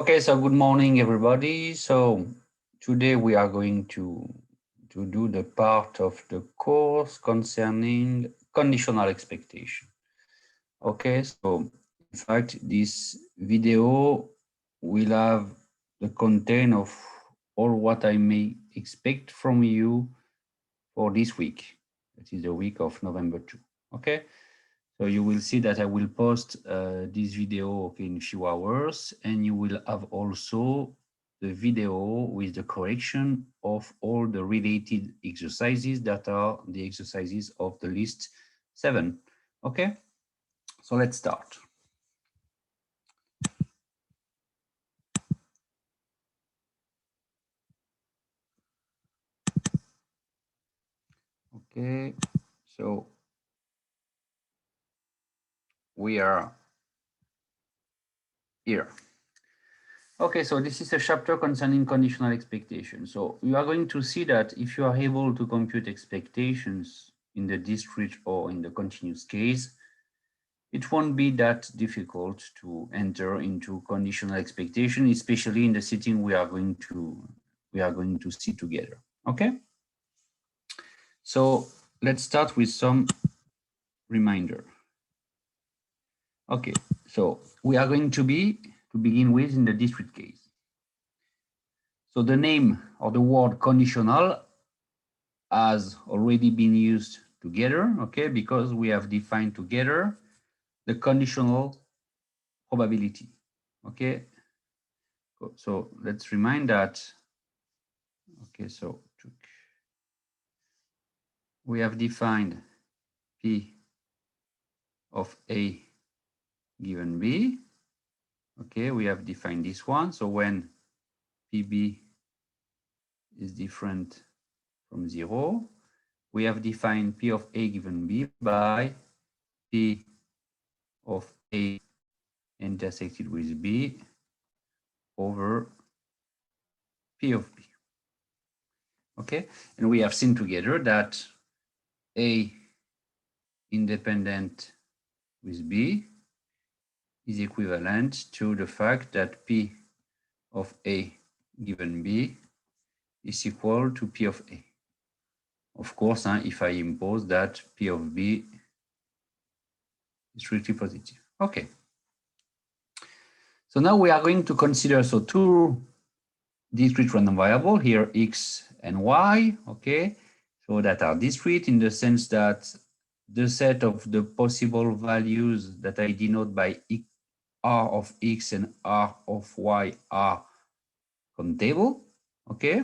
Okay, so good morning, everybody. So today we are going to do the part of the course concerning conditional expectation. Okay, so in fact, this video will have the content of all what I may expect from you for this week. That is the week of November 2. Okay. So you will see that I will post this video in a few hours, and you will have also the video with the correction of all the related exercises that are the exercises of the list 7. Okay, so let's start. Okay, so we are here. Okay, so this is a chapter concerning conditional expectation. So you are going to see that if you are able to compute expectations in the discrete or in the continuous case, it won't be that difficult to enter into conditional expectation, especially in the setting we are going to see together. Okay. So let's start with some reminder. Okay, so we are going to begin with in the discrete case. So the name or the word conditional has already been used together, okay, because we have defined together the conditional probability, okay. So let's remind that, okay, so we have defined P of A given B, okay, we have defined this one. So when PB is different from 0, we have defined P of A given B by P of A intersected with B over P of B. Okay, and we have seen together that A independent with B is equivalent to the fact that P of A given B is equal to P of A. Of course, if I impose that P of B is strictly positive. Okay. So now we are going to consider two discrete random variables here, X and Y, okay? So that are discrete in the sense that the set of the possible values that I denote by R of X and R of Y are countable, okay?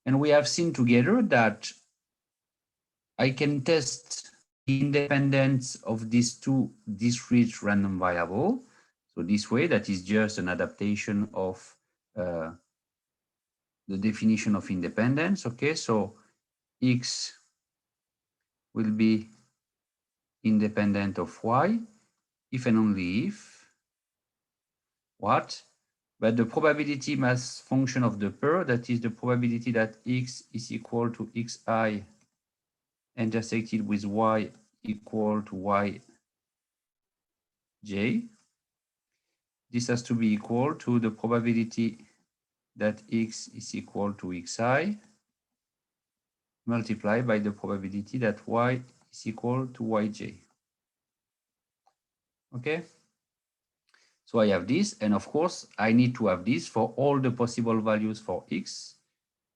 And we have seen together that I can test the independence of these two discrete random variables. So this way, that is just an adaptation of the definition of independence, okay? So X will be independent of Y if and only if what? But the probability mass function of the pair, that is the probability that X is equal to Xi intersected with Y equal to Yj. This has to be equal to the probability that X is equal to Xi multiplied by the probability that Y is equal to Yj. Okay? So I have this, and of course, I need to have this for all the possible values for X.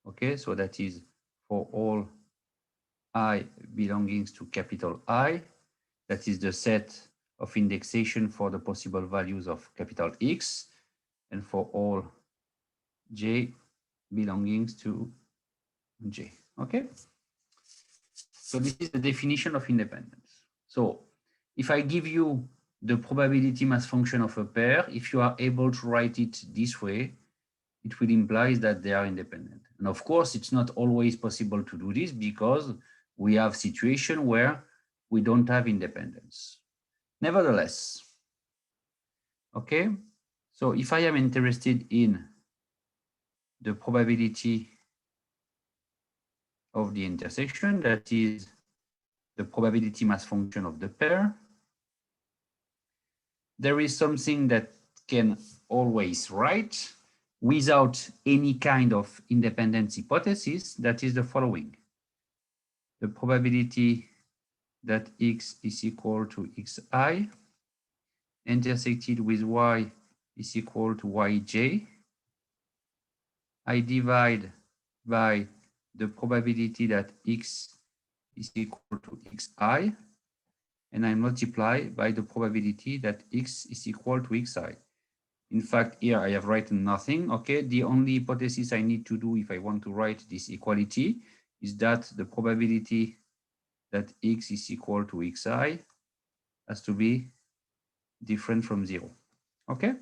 Okay, so that is for all I belonging to capital I. That is the set of indexation for the possible values of capital X, and for all J belonging to J. Okay, so this is the definition of independence. So if I give you the probability mass function of a pair, if you are able to write it this way, it will imply that they are independent. And of course, it's not always possible to do this because we have situations where we don't have independence. Nevertheless, okay, so if I am interested in the probability of the intersection, that is the probability mass function of the pair, there is something that can always write without any kind of independence hypothesis, that is the following. The probability that x is equal to xi intersected with y is equal to yj. I divide by the probability that x is equal to xi, and I multiply by the probability that x is equal to xi. In fact, here I have written nothing, okay? The only hypothesis I need to do if I want to write this equality is that the probability that x is equal to xi has to be different from 0, okay?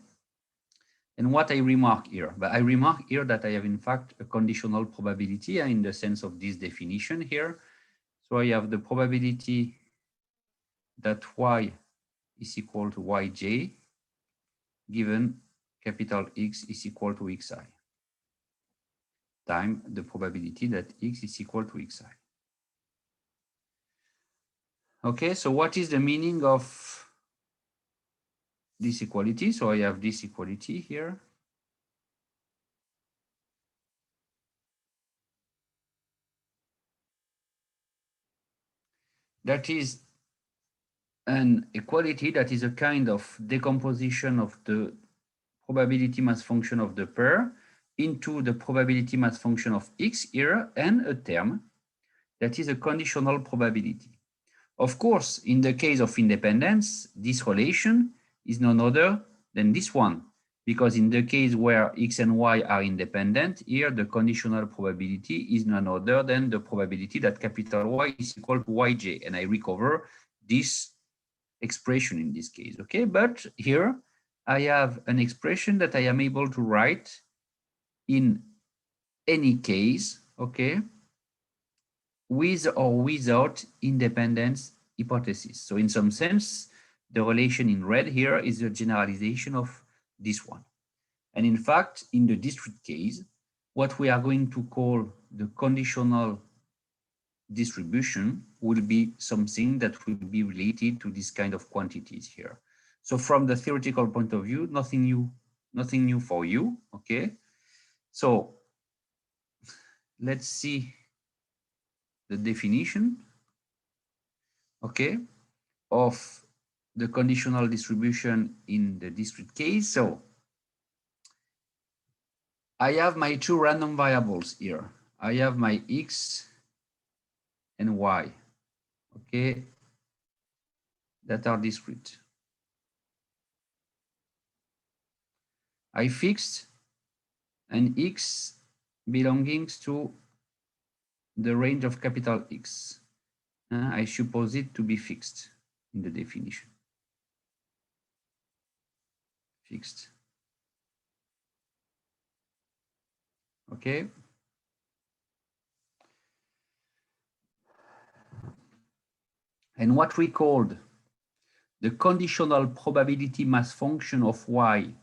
And what I remark here, but I remark here that I have in fact a conditional probability in the sense of this definition here. So I have the probability that y is equal to yj given capital X is equal to xi times the probability that x is equal to xi. Okay, so what is the meaning of this equality? So I have this equality here. That is an equality that is a kind of decomposition of the probability mass function of the pair into the probability mass function of x here and a term that is a conditional probability. Of course, in the case of independence, this relation is none other than this one, because in the case where x and y are independent, here the conditional probability is none other than the probability that capital Y is equal to yj, and I recover this expression in this case, okay? But here I have an expression that I am able to write in any case, okay, with or without independence hypothesis. So in some sense, the relation in red here is a generalization of this one. And in fact, in the discrete case, what we are going to call the conditional distribution will be something that will be related to this kind of quantities here. So from the theoretical point of view, nothing new for you, okay? So let's see the definition, okay, of the conditional distribution in the discrete case. So I have my two random variables here. I have my x and y, okay, that are discrete. I fixed an x belonging to the range of capital X. I suppose it to be fixed in the definition. Fixed. Okay. And what we called the conditional probability mass function of y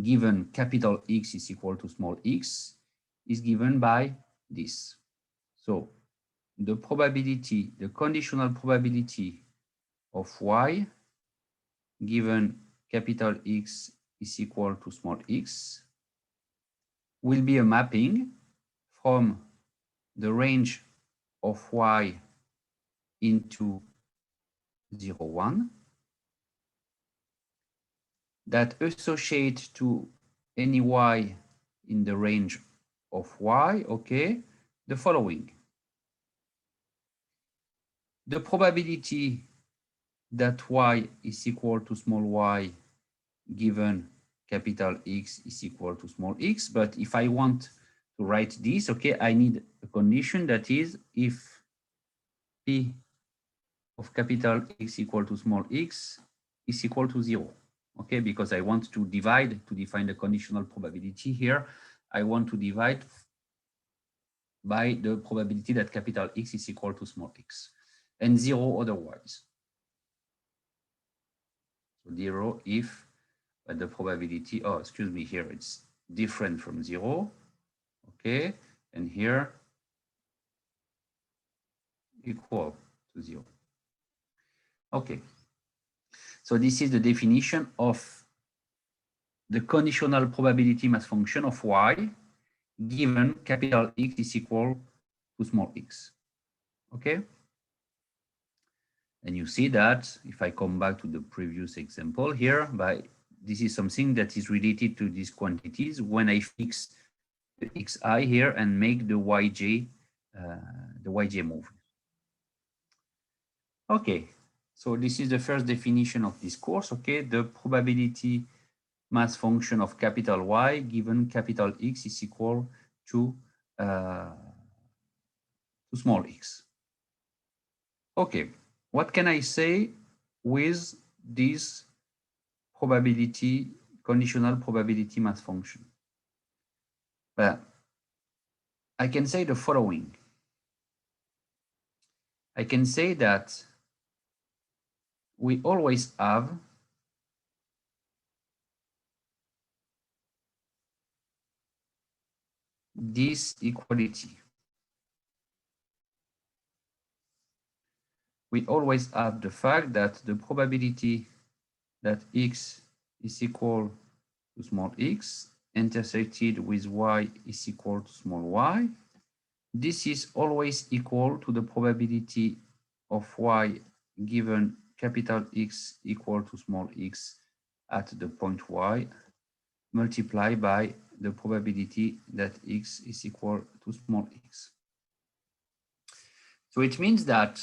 given capital X is equal to small x is given by this. So the probability, the conditional probability of y given capital X is equal to small x will be a mapping from the range of y into 0, 1 that associate to any y in the range of y, okay, the following. The probability that y is equal to small y given capital X is equal to small x, but if I want to write this, okay, I need a condition that is if P of capital X equal to small x is equal to 0, okay, because I want to divide to define the conditional probability here. I want to divide by the probability that capital X is equal to small x and 0 otherwise. So 0 if the probability, oh, excuse me, here it's different from 0, okay, and here equal to 0. Okay, so this is the definition of the conditional probability mass function of y given capital X is equal to small x. Okay? And you see that if I come back to the previous example here, this is something that is related to these quantities when I fix the xi here and make the yj move. Okay, so this is the first definition of this course. Okay, the probability mass function of capital Y given capital X is equal to small x. Okay, what can I say with this conditional probability mass function? Well, I can say the following. I can say that we always have this equality. We always have the fact that the probability that x is equal to small x intersected with y is equal to small y. This is always equal to the probability of y given capital X equal to small x at the point y multiplied by the probability that x is equal to small x. So it means that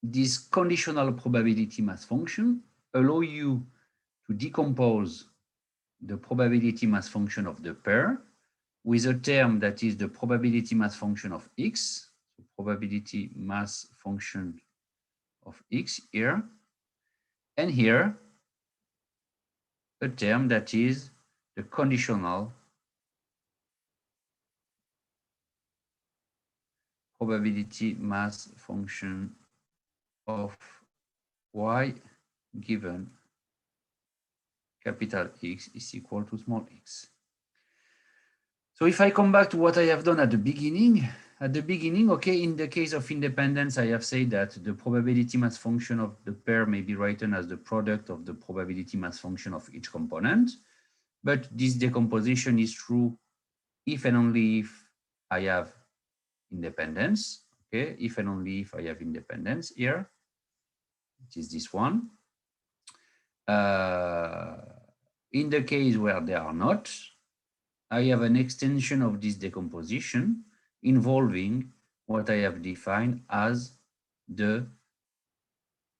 this conditional probability mass function allow you to decompose the probability mass function of the pair with a term that is the probability mass function of x, so probability mass function of x here, and here a term that is the conditional probability mass function of y given capital X is equal to small x. So if I come back to what I have done at the beginning, okay, in the case of independence, I have said that the probability mass function of the pair may be written as the product of the probability mass function of each component. But this decomposition is true if and only if I have independence, okay? If and only if I have independence here, which is this one. In the case where they are not, I have an extension of this decomposition involving what I have defined as the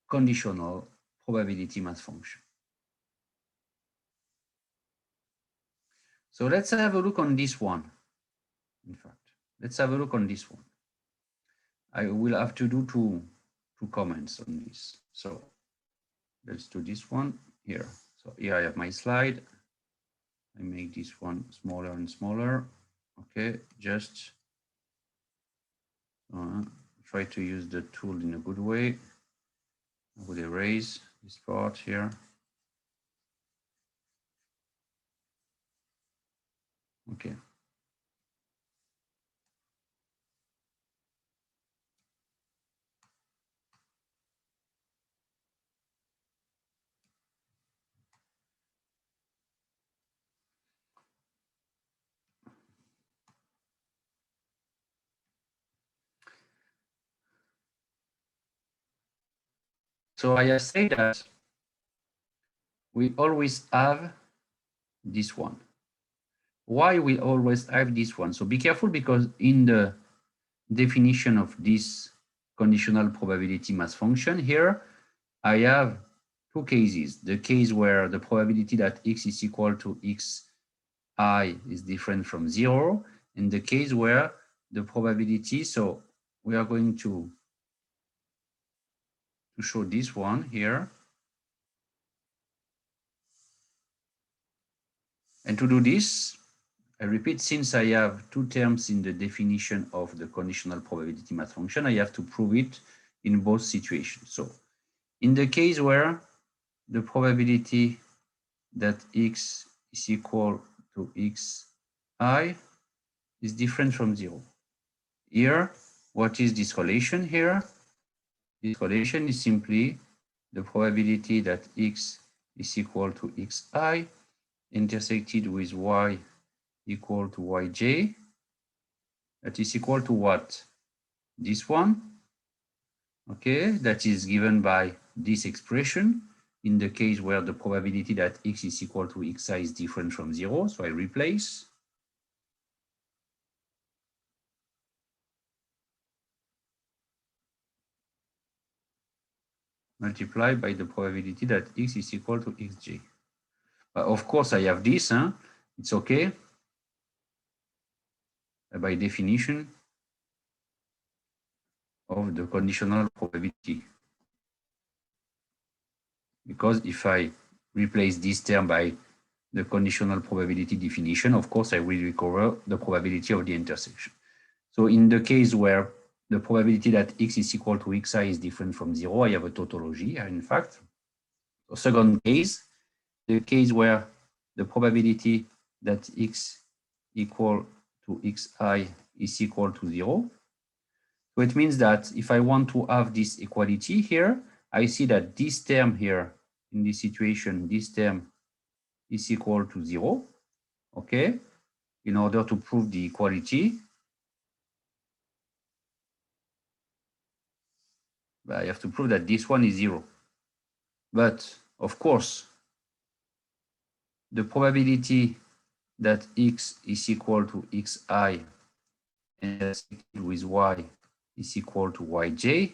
conditional probability mass function. So let's have a look on this one. In fact, let's have a look on this one. I will have to do two comments on this. So let's do this one here. So here I have my slide. I make this one smaller and smaller. Okay, just try to use the tool in a good way. I will erase this part here. Okay. So I have said that we always have this one. Why we always have this one? So be careful, because in the definition of this conditional probability mass function here, I have two cases. The case where the probability that x is equal to xi is different from 0, and the case where the probability, so we are going to show this one here. And to do this, I repeat, since I have two terms in the definition of the conditional probability mass function, I have to prove it in both situations. So in the case where the probability that x is equal to xi is different from 0. Here, what is this relation here? This relation is simply the probability that x is equal to xi intersected with y equal to yj, that is equal to what? This one, okay, that is given by this expression in the case where the probability that x is equal to xi is different from 0. So I replace. Multiplied by the probability that x is equal to xj. Of course, I have this, huh? It's okay. By definition of the conditional probability. Because if I replace this term by the conditional probability definition, of course, I will recover the probability of the intersection. So in the case where the probability that x is equal to xi is different from 0, I have a tautology here, in fact. So second case, the case where the probability that x equal to xi is equal to 0. So it means that if I want to have this equality here, I see that this term here, in this situation, this term is equal to 0, okay? In order to prove the equality, I have to prove that this one is 0. But of course, the probability that x is equal to xi intersected with y is equal to yj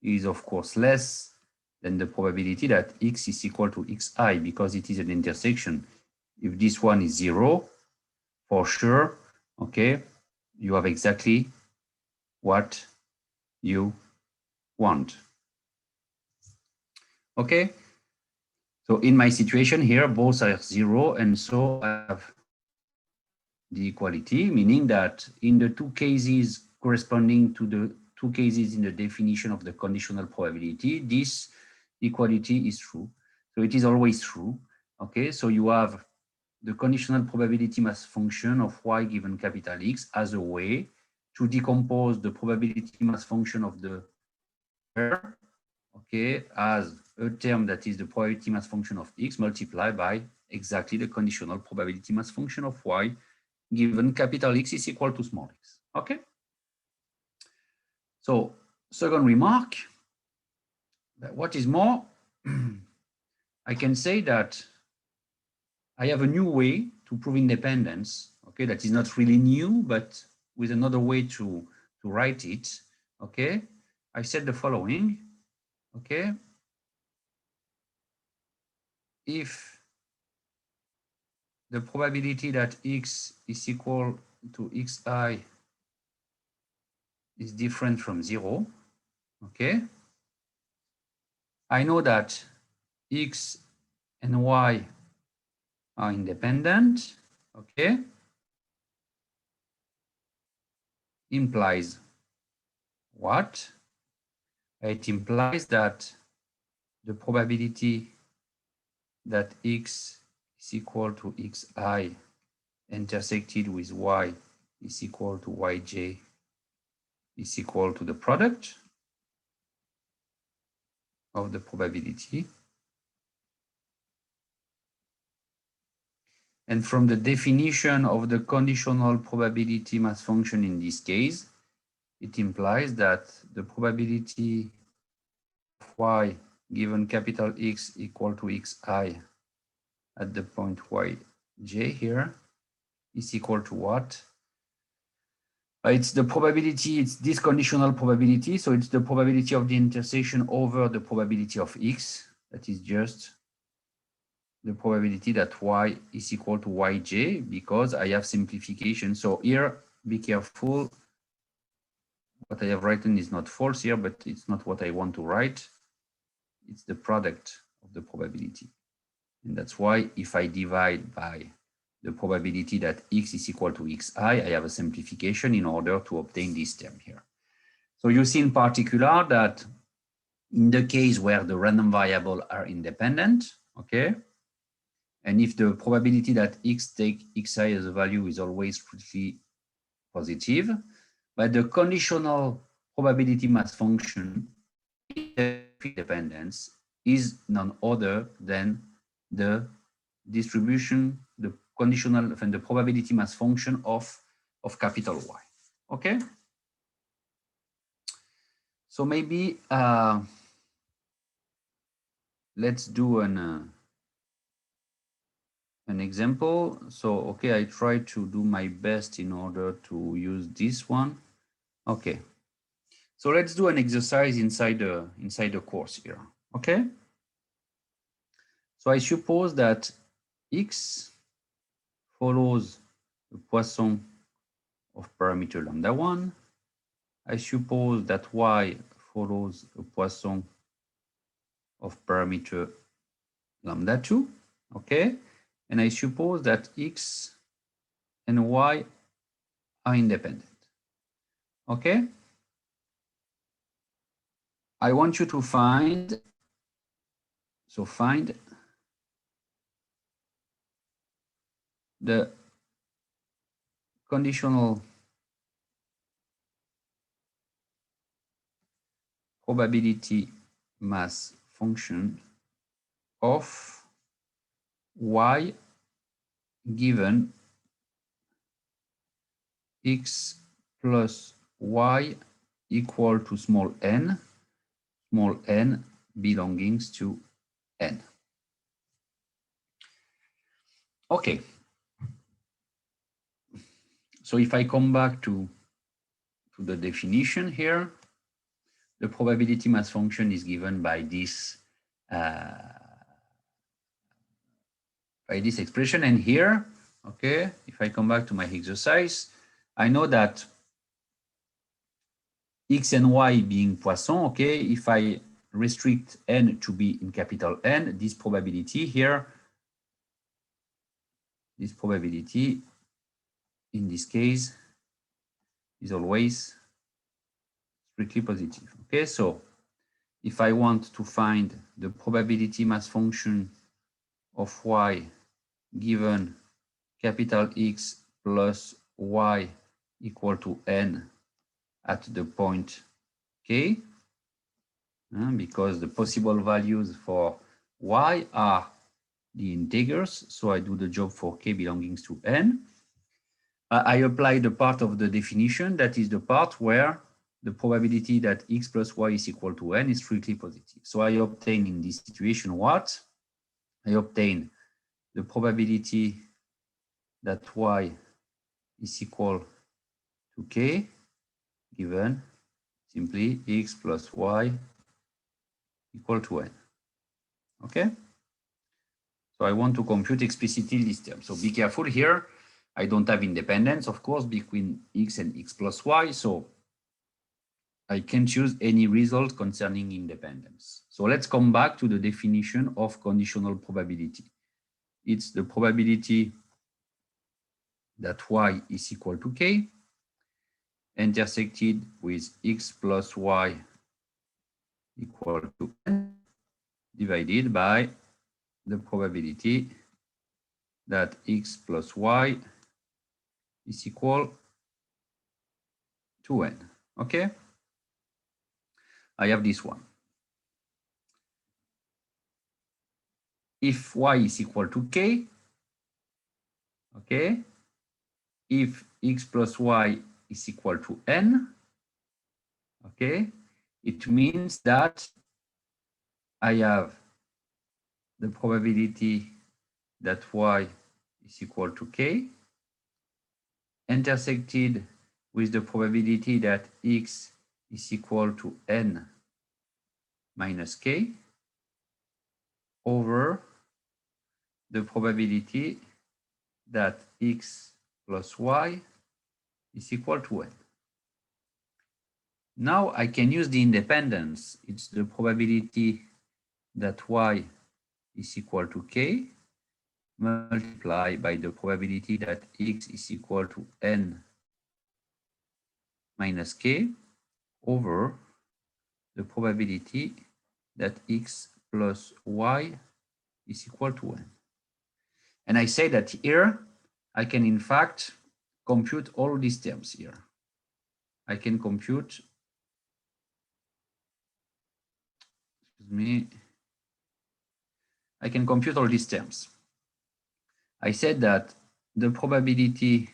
is of course less than the probability that x is equal to xi, because it is an intersection. If this one is 0, for sure, okay, you have exactly what you want. Okay, so in my situation here, both are 0, and so I have the equality, meaning that in the two cases corresponding to the two cases in the definition of the conditional probability, this equality is true. So it is always true. Okay, so you have the conditional probability mass function of y given capital X as a way to decompose the probability mass function of the pair, okay, as a term that is the probability mass function of X multiplied by exactly the conditional probability mass function of y given capital X is equal to small x. Okay. So second remark, what is more, I can say that I have a new way to prove independence. Okay, that is not really new, but with another way to write it. Okay, I said the following. Okay, if the probability that x is equal to xi is different from 0, okay, I know that x and y are independent, okay, implies what? It implies that the probability that x is equal to xi intersected with y is equal to yj is equal to the product of the probability. And from the definition of the conditional probability mass function in this case, it implies that the probability of y given capital X equal to xi at the point yj here is equal to what? It's the probability, it's this conditional probability, so it's the probability of the intersection over the probability of x, that is just the probability that y is equal to yj, because I have simplification. So here, be careful, what I have written is not false here, but it's not what I want to write. It's the product of the probability. And that's why if I divide by the probability that x is equal to xi, I have a simplification in order to obtain this term here. So you see in particular that in the case where the random variables are independent, okay, and if the probability that x take xi as a value is always strictly positive, but the conditional probability mass function independence is none other than the distribution, the conditional and the probability mass function of capital Y. Okay. So maybe let's do an example. So, okay, I try to do my best in order to use this one. Okay. So let's do an exercise inside the course here. Okay. So I suppose that X follows the Poisson of parameter lambda 1. I suppose that Y follows a Poisson of parameter lambda 2. Okay. And I suppose that X and Y are independent. Okay. I want you to find, so find the conditional probability mass function of Y given X plus Y equal to small n belonging to n. Okay. So if I come back to the definition here, the probability mass function is given by this expression. And here, okay, if I come back to my exercise, I know that X and Y being Poisson, okay, if I restrict n to be in capital N, this probability here, this probability in this case is always strictly positive. Okay, so if I want to find the probability mass function of Y given capital X plus Y equal to n at the point K, because the possible values for Y are the integers, so I do the job for K belonging to n. I apply the part of the definition, that is the part where the probability that X plus Y is equal to n is strictly positive. So I obtain in this situation what? I obtain the probability that Y is equal to K given simply X plus Y equal to n. Okay? So I want to compute explicitly this term. So be careful here. I don't have independence, of course, between X and X plus Y. So I can choose any result concerning independence. So let's come back to the definition of conditional probability. It's the probability that Y is equal to K intersected with X plus Y equal to n divided by the probability that X plus Y is equal to n. Okay? I have this one. If Y is equal to K, okay, if X plus Y is equal to n, okay, it means that I have the probability that Y is equal to K intersected with the probability that X is equal to n minus K over the probability that X plus Y is equal to n. Now I can use the independence. It's the probability that Y is equal to K multiplied by the probability that X is equal to n minus K over the probability that X plus Y is equal to n. And I say that here, I can in fact compute all these terms here. I can compute, excuse me, I can compute all these terms. I said that the probability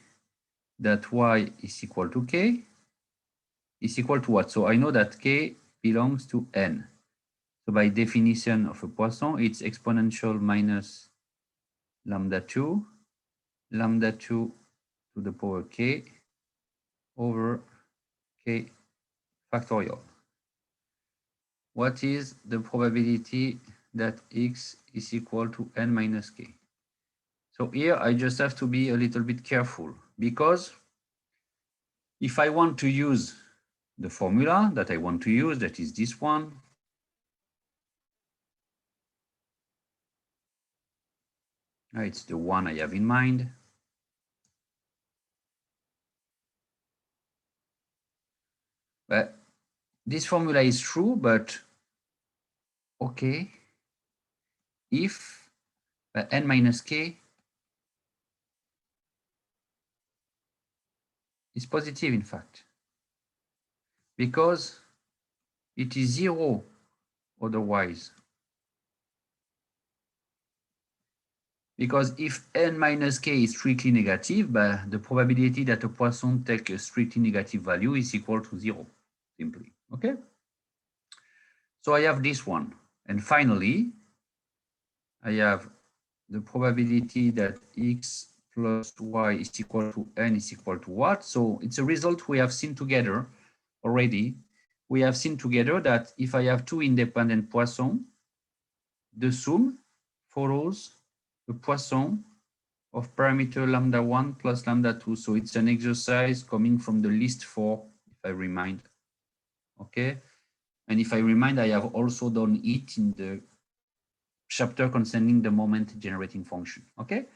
that y is equal to k is equal to what? So I know that k belongs to n. So by definition of a Poisson, it's exponential minus lambda 2 to the power k over k factorial. What is the probability that x is equal to n minus k? So here I just have to be a little bit careful, because if I want to use the formula that I want to use, that is this one, it's the one I have in mind. But this formula is true, but okay, if n minus k is positive, in fact, because it is 0 otherwise. Because if n minus k is strictly negative, the probability that a Poisson take a strictly negative value is equal to 0, simply. Okay? So I have this one. And finally, I have the probability that x plus y is equal to n is equal to what? So it's a result we have seen together already. We have seen together that if I have two independent Poissons, the sum follows the Poisson of parameter lambda 1 plus lambda 2. So it's an exercise coming from the list 4, if I remind. Okay. And if I remind, I have also done it in the chapter concerning the moment generating function. Okay.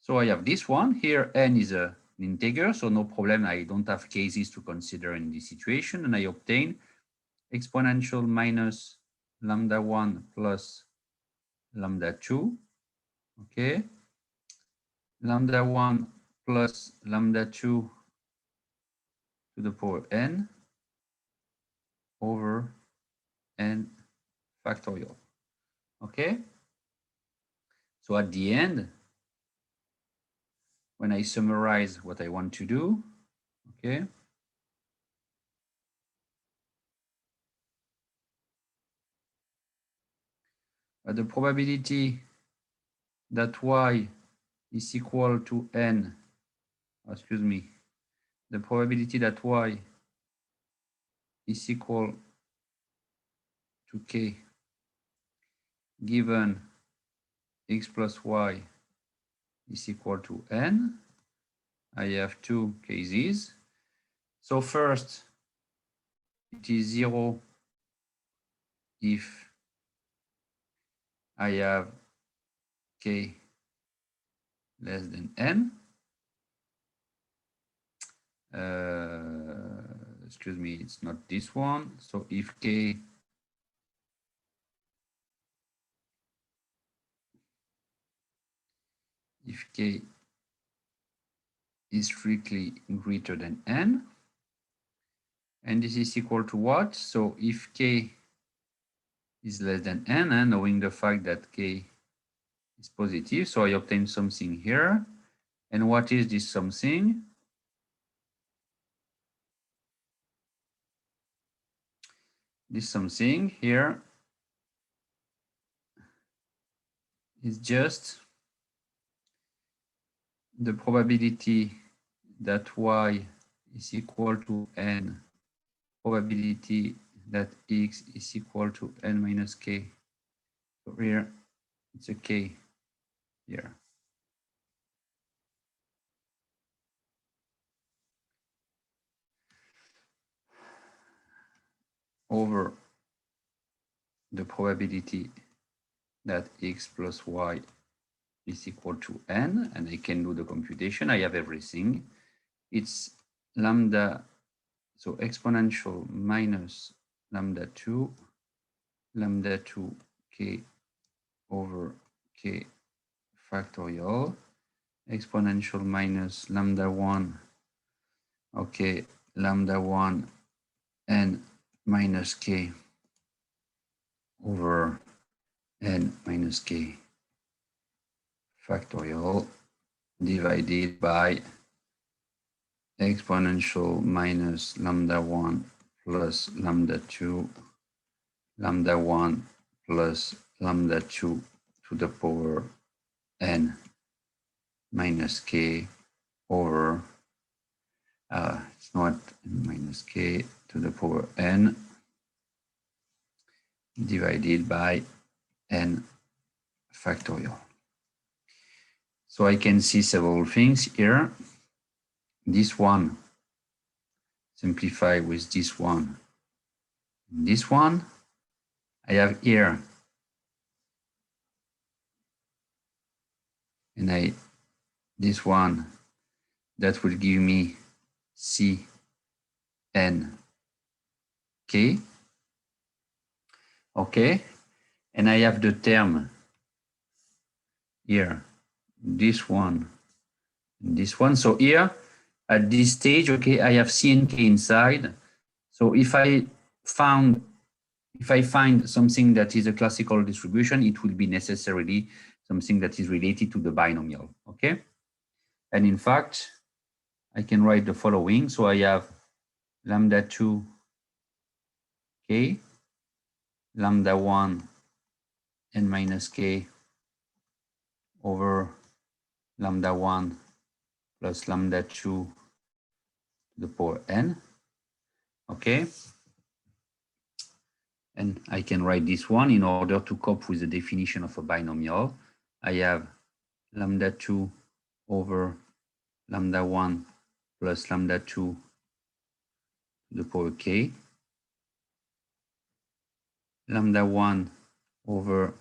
So I have this one here. N is an integer, so no problem. I don't have cases to consider in this situation. And I obtain exponential minus lambda 1 plus lambda 2. Okay. Lambda 1 plus lambda 2 to the power n over n factorial. Okay. So at the end, when I summarize what I want to do, okay, the probability that y is equal to n, excuse me, the probability that y is equal to k given x plus y is equal to n. I have two cases. So first, it is 0 if I have k less than n. Excuse me, it's not this one. So if k is strictly greater than n, and this is equal to what? So if k is less than n, knowing the fact that k is positive, so I obtain something here. And what is this something? This something here is just the probability that y is equal to n, probability that x is equal to n minus k. So here it's a k here. Over the probability that x plus y is equal to n, and I can do the computation. I have everything. It's lambda, so exponential minus lambda 2 k over k factorial, exponential minus lambda 1, okay, lambda 1 n minus k over n minus k factorial divided by exponential minus lambda 1 plus lambda 2, lambda 1 plus lambda 2 to the power n minus k over, it's not minus k to the power n divided by n factorial. So I can see several things here. This one, simplify with this one. This one, I have here, and this one, that will give me C N K. Okay, and I have the term here, this one, and this one. So here, at this stage, okay, I have C and K inside. So if I find something that is a classical distribution, it will be necessarily something that is related to the binomial, okay? And in fact, I can write the following. So I have lambda 2 k, lambda 1 n minus k over lambda 1 plus lambda 2 to the power n, okay? And I can write this one in order to cope with the definition of a binomial. I have lambda 2 over lambda 1 plus lambda 2 to the power k, lambda 1 over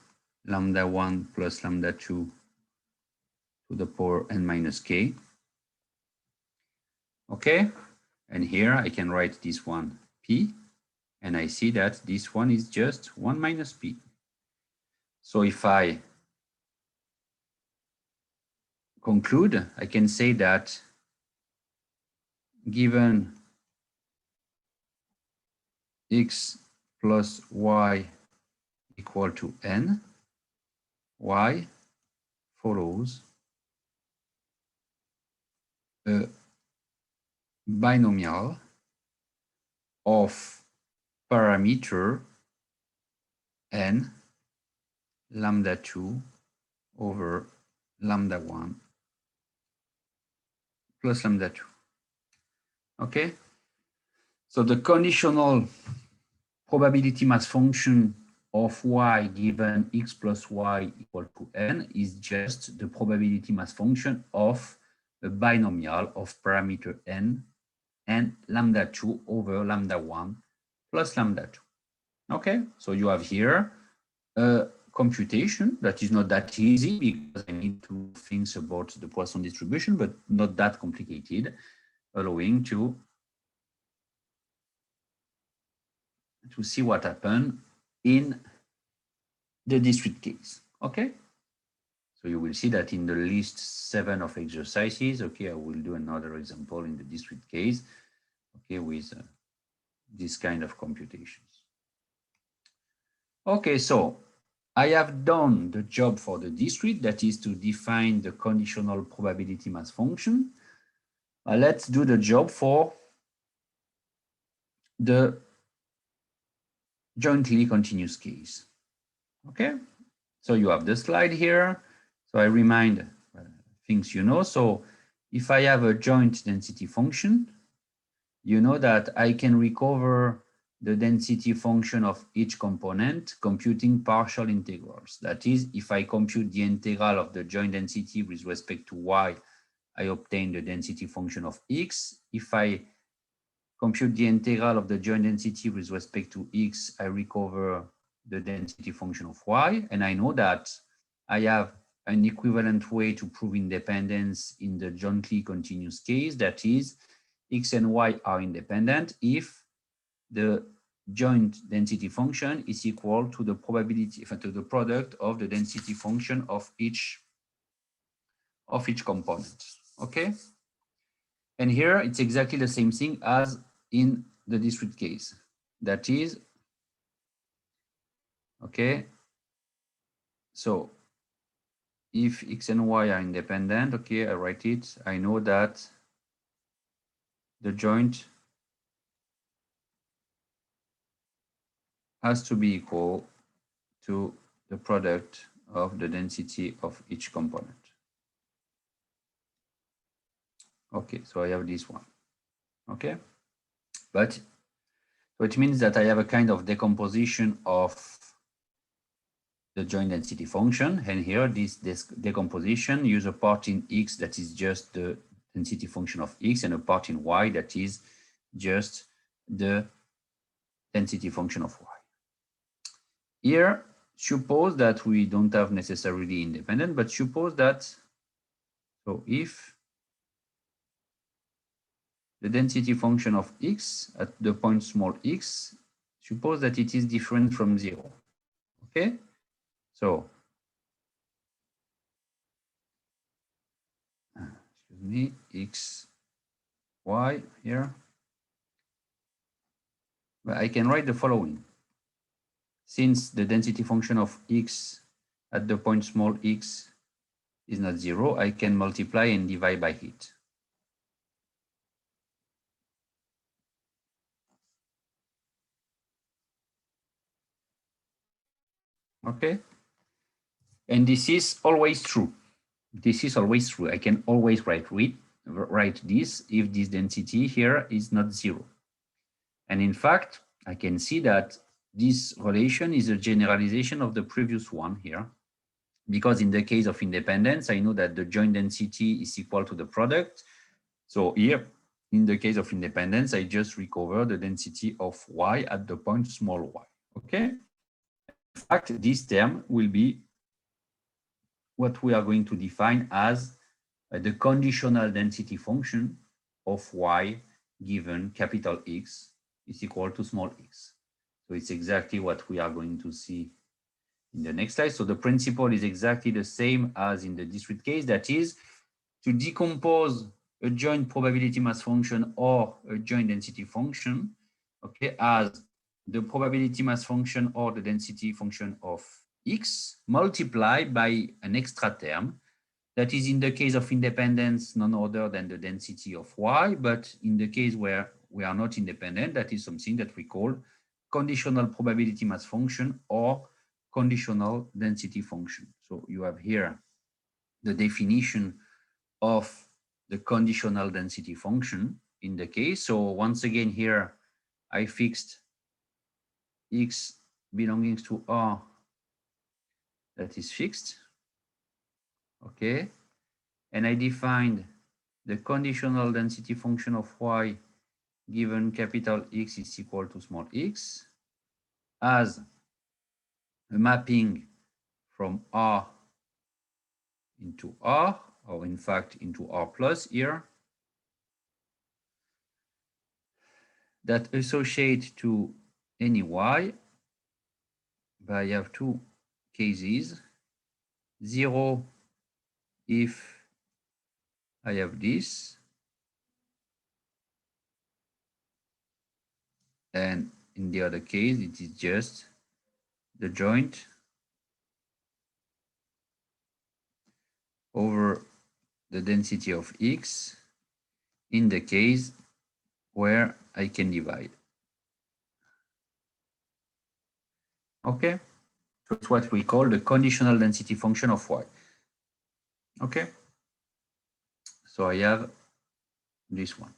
lambda 1 plus lambda 2 to the power n minus k. Okay, and here I can write this one p, and I see that this one is just 1 minus p. So if I conclude, I can say that given x plus y equal to n, y follows a binomial of parameter n lambda 2 over lambda 1 plus lambda 2. Okay, so the conditional probability mass function of y given x plus y equal to n is just the probability mass function of a binomial of parameter n and lambda 2 over lambda 1 plus lambda 2. Okay, so you have here a computation that is not that easy because I need to think about the Poisson distribution, but not that complicated, allowing to see what happened in the discrete case. Okay, so you will see that in the list 7 of exercises, okay, I will do another example in the discrete case, okay, with this kind of computations. Okay, so I have done the job for the discrete, that is to define the conditional probability mass function. Let's do the job for the jointly continuous case. Okay, so you have the slide here. So I remind things you know. So if I have a joint density function, you know that I can recover the density function of each component computing partial integrals. That is, if I compute the integral of the joint density with respect to y, I obtain the density function of x. If I compute the integral of the joint density with respect to x, I recover the density function of y. And I know that I have an equivalent way to prove independence in the jointly continuous case. That is, x and y are independent if the joint density function is equal to the probability, to the product of the density function of each component. Okay, and here it's exactly the same thing as in the discrete case. That is, okay, so if x and y are independent, okay, I write it, I know that the joint has to be equal to the product of the density of each component. Okay, so I have this one. Okay, but so it means that I have a kind of decomposition of the joint density function, and here this decomposition use a part in x that is just the density function of x and a part in y that is just the density function of y. Here, suppose that we don't have necessarily independent, but suppose that, so if the density function of x at the point small x, suppose that it is different from 0. Okay, so excuse me, x, y here. But I can write the following. Since the density function of x at the point small x is not 0, I can multiply and divide by it. Okay, and this is always true. This is always true. I can always write this if this density here is not 0. And in fact, I can see that this relation is a generalization of the previous one here, because in the case of independence, I know that the joint density is equal to the product. So here, in the case of independence, I just recover the density of y at the point small y. Okay. In fact, this term will be what we are going to define as the conditional density function of y given capital X is equal to small x. So it's exactly what we are going to see in the next slide. So the principle is exactly the same as in the discrete case, that is to decompose a joint probability mass function or a joint density function, okay, as the probability mass function or the density function of x multiplied by an extra term that is, in the case of independence, none other than the density of y, but in the case where we are not independent, that is something that we call conditional probability mass function or conditional density function. So you have here the definition of the conditional density function in the case. So once again here, I fixed x belonging to R that is fixed, okay? And I defined the conditional density function of y given capital X is equal to small x as a mapping from R into R, or in fact into R plus here, that associate to any y, but I have two cases. 0 if I have this, and in the other case it is just the joint over the density of x in the case where I can divide. Okay, so it's what we call the conditional density function of y. Okay, so I have this one.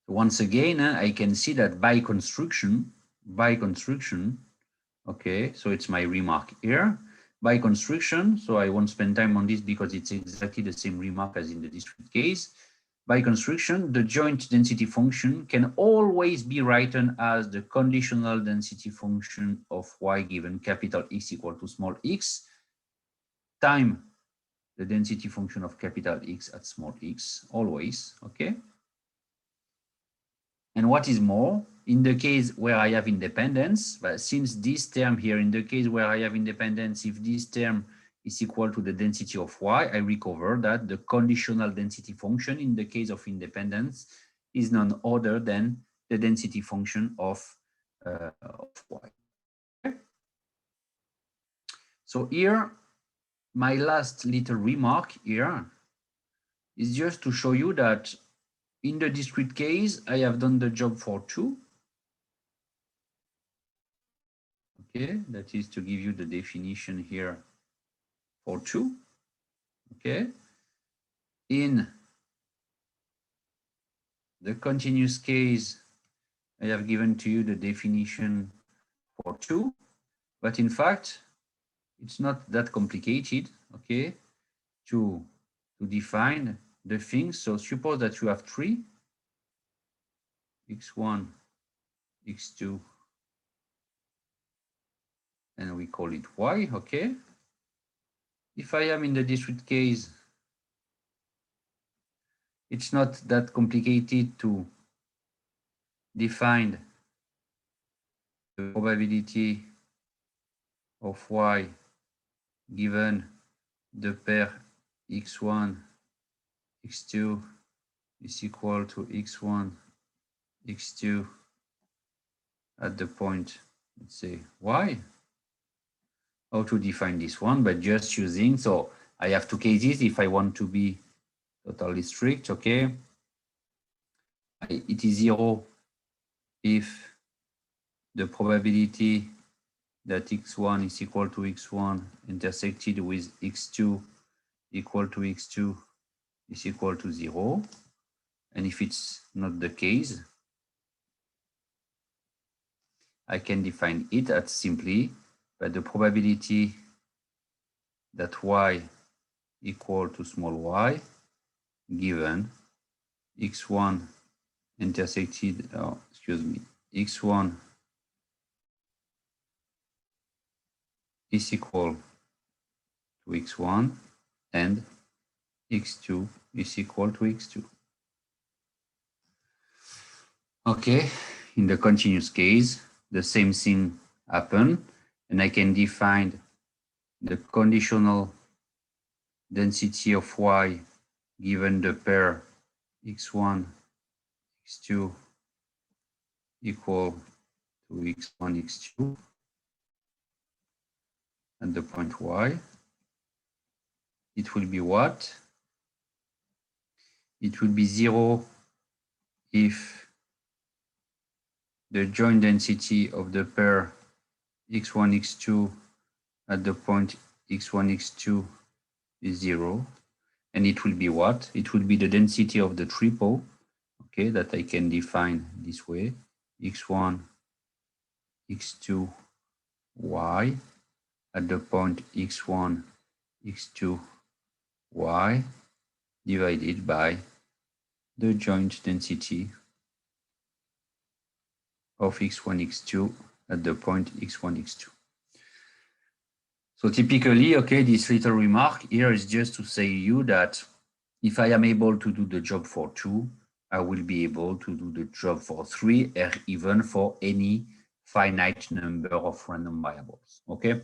Once again, I can see that by construction, okay, so it's my remark here. By construction, so I won't spend time on this because it's exactly the same remark as in the discrete case. By construction, the joint density function can always be written as the conditional density function of y given capital X equal to small x time the density function of capital X at small x, always, okay? And what is more, in the case where I have independence, but since this term here, in the case where I have independence, if this term is equal to the density of y, I recover that the conditional density function in the case of independence is none other than the density function of y. Okay? So here, my last little remark here is just to show you that in the discrete case, I have done the job for 2. Okay, that is to give you the definition here for 2. Okay. In the continuous case, I have given to you the definition for 2, but in fact, it's not that complicated, okay, to define the things. So suppose that you have 3, x1, x2, and we call it y, okay? If I am in the discrete case, it's not that complicated to define the probability of y given the pair x1, x2 is equal to x1, x2 at the point, let's say, y. How to define this one? But just using, so I have 2 cases if I want to be totally strict, okay? It is 0 if the probability that x1 is equal to x1 intersected with x2 equal to x2 is equal to 0. And if it's not the case, I can define it as simply by the probability that y equal to small y given x1 intersected, x1 is equal to x1 and x2 is equal to x2. Okay, in the continuous case, the same thing happens, and I can define the conditional density of y given the pair x1, x2 equal to x1, x2 at the point y. It will be what? It will be 0 if the joint density of the pair x1, x2 at the point x1, x2 is 0. And it will be what? It will be the density of the triple, okay, that I can define this way, x1, x2, y at the point x1, x2, y divided by the joint density of x1, x2 at the point x1, x2. So typically, okay, this little remark here is just to say you that if I am able to do the job for 2, I will be able to do the job for 3 or even for any finite number of random variables, okay?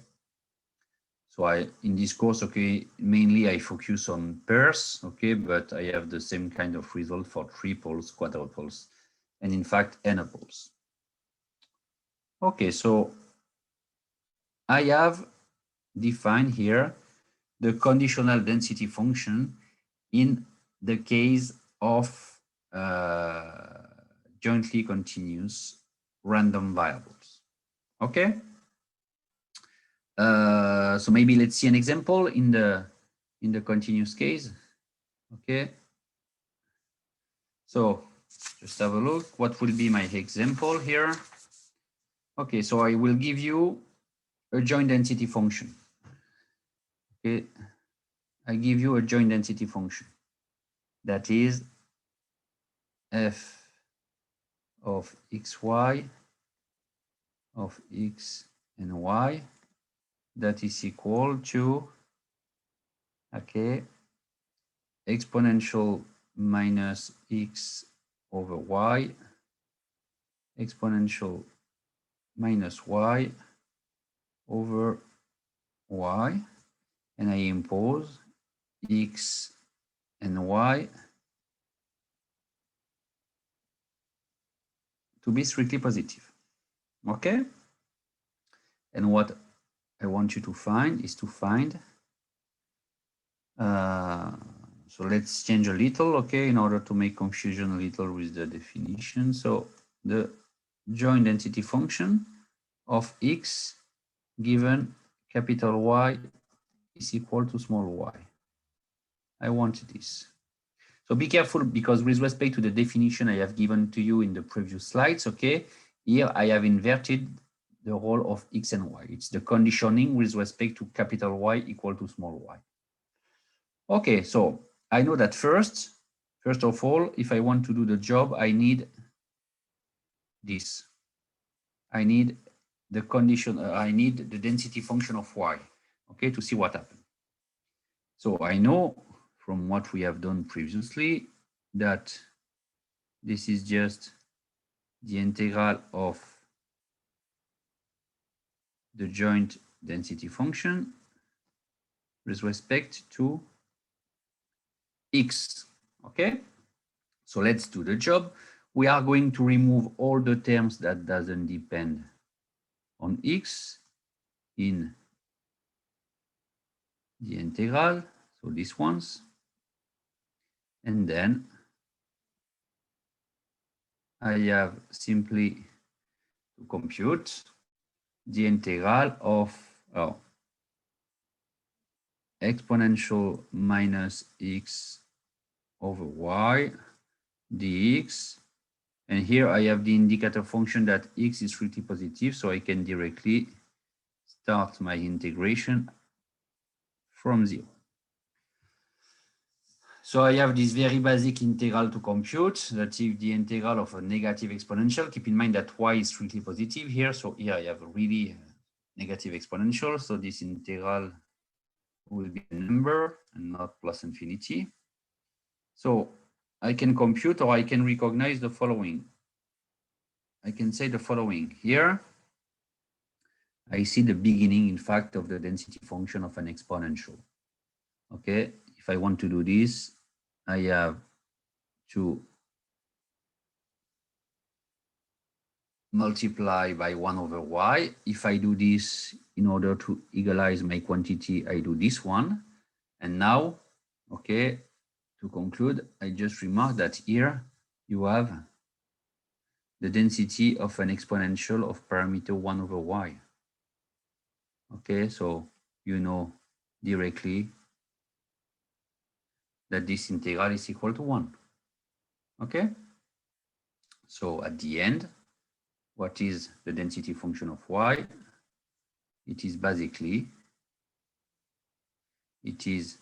So in this course, okay, mainly I focus on pairs, okay, but I have the same kind of result for triples, quadruples, and in fact, n-tuples. Okay, so I have defined here the conditional density function in the case of jointly continuous random variables. Okay. So maybe let's see an example in the continuous case. Okay. So just have a look. What will be my example here? Okay, so I will give you a joint density function. Okay, I give you a joint density function that is f of xy of x and y that is equal to, okay, exponential minus x over y, exponential minus y over y, and I impose x and y to be strictly positive. Okay? And what I want you to find is to find. So let's change a little, okay, in order to make confusion a little with the definition. So the joint density function of x given capital Y is equal to small y. I want this. So be careful, because with respect to the definition I have given to you in the previous slides, okay, here I have inverted the role of x and y. It's the conditioning with respect to capital Y equal to small y. Okay, so I know that first of all, if I want to do the job, I need this. I need the condition, I need the density function of y, okay, to see what happens. So I know from what we have done previously that this is just the integral of the joint density function with respect to x, okay? So let's do the job. We are going to remove all the terms that doesn't depend on x in the integral, so these ones, and then I have simply to compute the integral of exponential minus x over y dx, and here I have the indicator function that x is strictly positive, so I can directly start my integration from 0. So I have this very basic integral to compute, that if the integral of a negative exponential, keep in mind that y is strictly positive here, so here I have a really negative exponential, so this integral will be a number and not plus infinity. So I can compute, or I can recognize the following. I can say the following. Here, I see the beginning, in fact, of the density function of an exponential. Okay, if I want to do this, I have to multiply by 1 over y. If I do this in order to egalize my quantity, I do this one. And now, okay, to conclude, I just remark that here you have the density of an exponential of parameter 1 over y. Okay, so you know directly that this integral is equal to 1. Okay, so at the end, what is the density function of y? It is basically, it is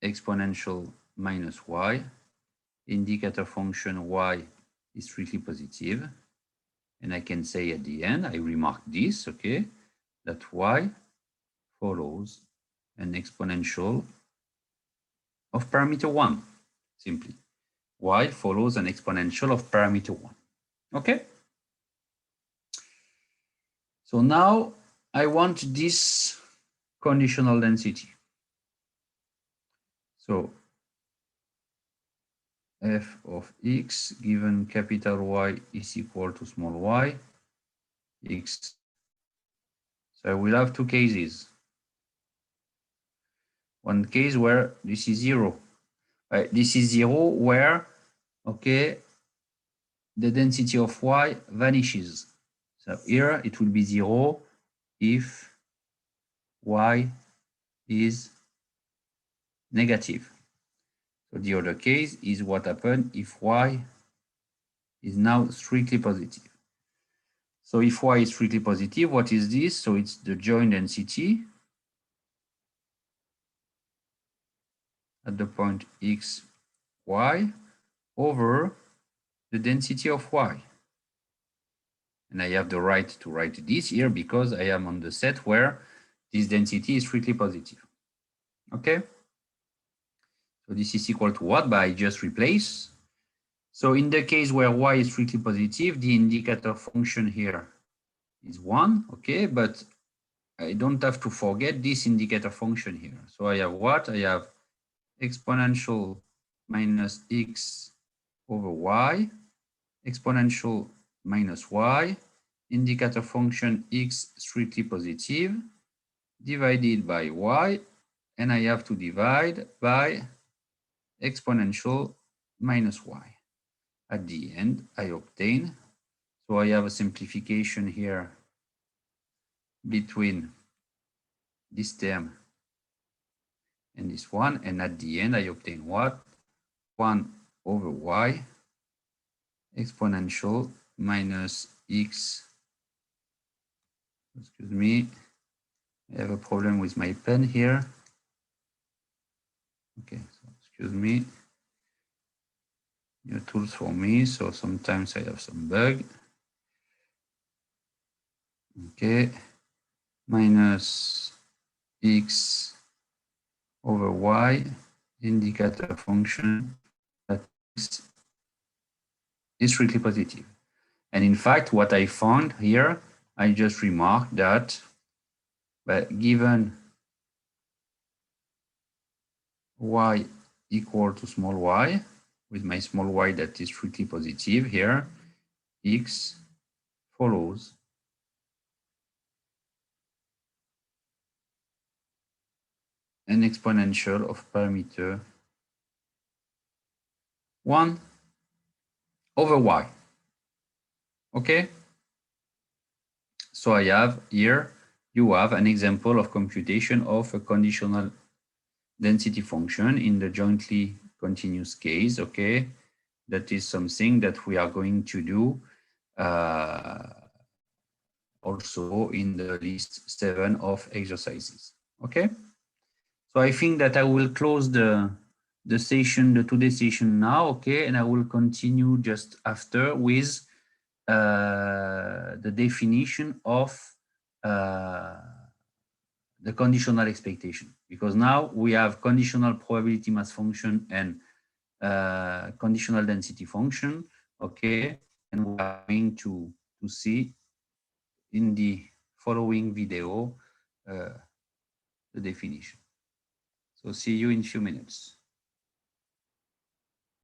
exponential minus y, indicator function y is strictly positive, and I can say at the end, I remark this, okay, that y follows an exponential of parameter 1, simply. Y follows an exponential of parameter 1, okay? So now I want this conditional density. So f of x given capital Y is equal to small y, x. So I will have two cases. One case where this is 0. This is 0 where, okay, the density of y vanishes. So here it will be 0 if y is negative. So the other case is what happened if y is now strictly positive. So if y is strictly positive, what is this? So it's the joint density at the point x, y over the density of y. And I have the right to write this here because I am on the set where this density is strictly positive. Okay? So this is equal to what? But I just replace. So in the case where y is strictly positive, the indicator function here is 1, okay? But I don't have to forget this indicator function here. So I have what? I have exponential minus x over y, exponential minus y, indicator function x strictly positive, divided by y, and I have to divide by exponential minus y. At the end, I obtain, so I have a simplification here between this term and this one, and at the end, I obtain what? 1 over y exponential minus x. Excuse me, I have a problem with my pen here. Okay, so excuse me. New tools for me, so sometimes I have some bug. Okay, minus x over y, indicator function that is strictly positive. And in fact, what I found here, I just remarked that given y equal to small y, with my small y that is strictly positive here, x follows an exponential of parameter 1 over y. Okay? So I have here, you have an example of computation of a conditional density function in the jointly continuous case, okay? That is something that we are going to do also in the list 7 of exercises, okay? So I think that I will close the session, the today session now, okay? And I will continue just after with the definition of the conditional expectation, because now we have conditional probability mass function and conditional density function, okay? And we are going to see in the following video the definition. So see you in a few minutes.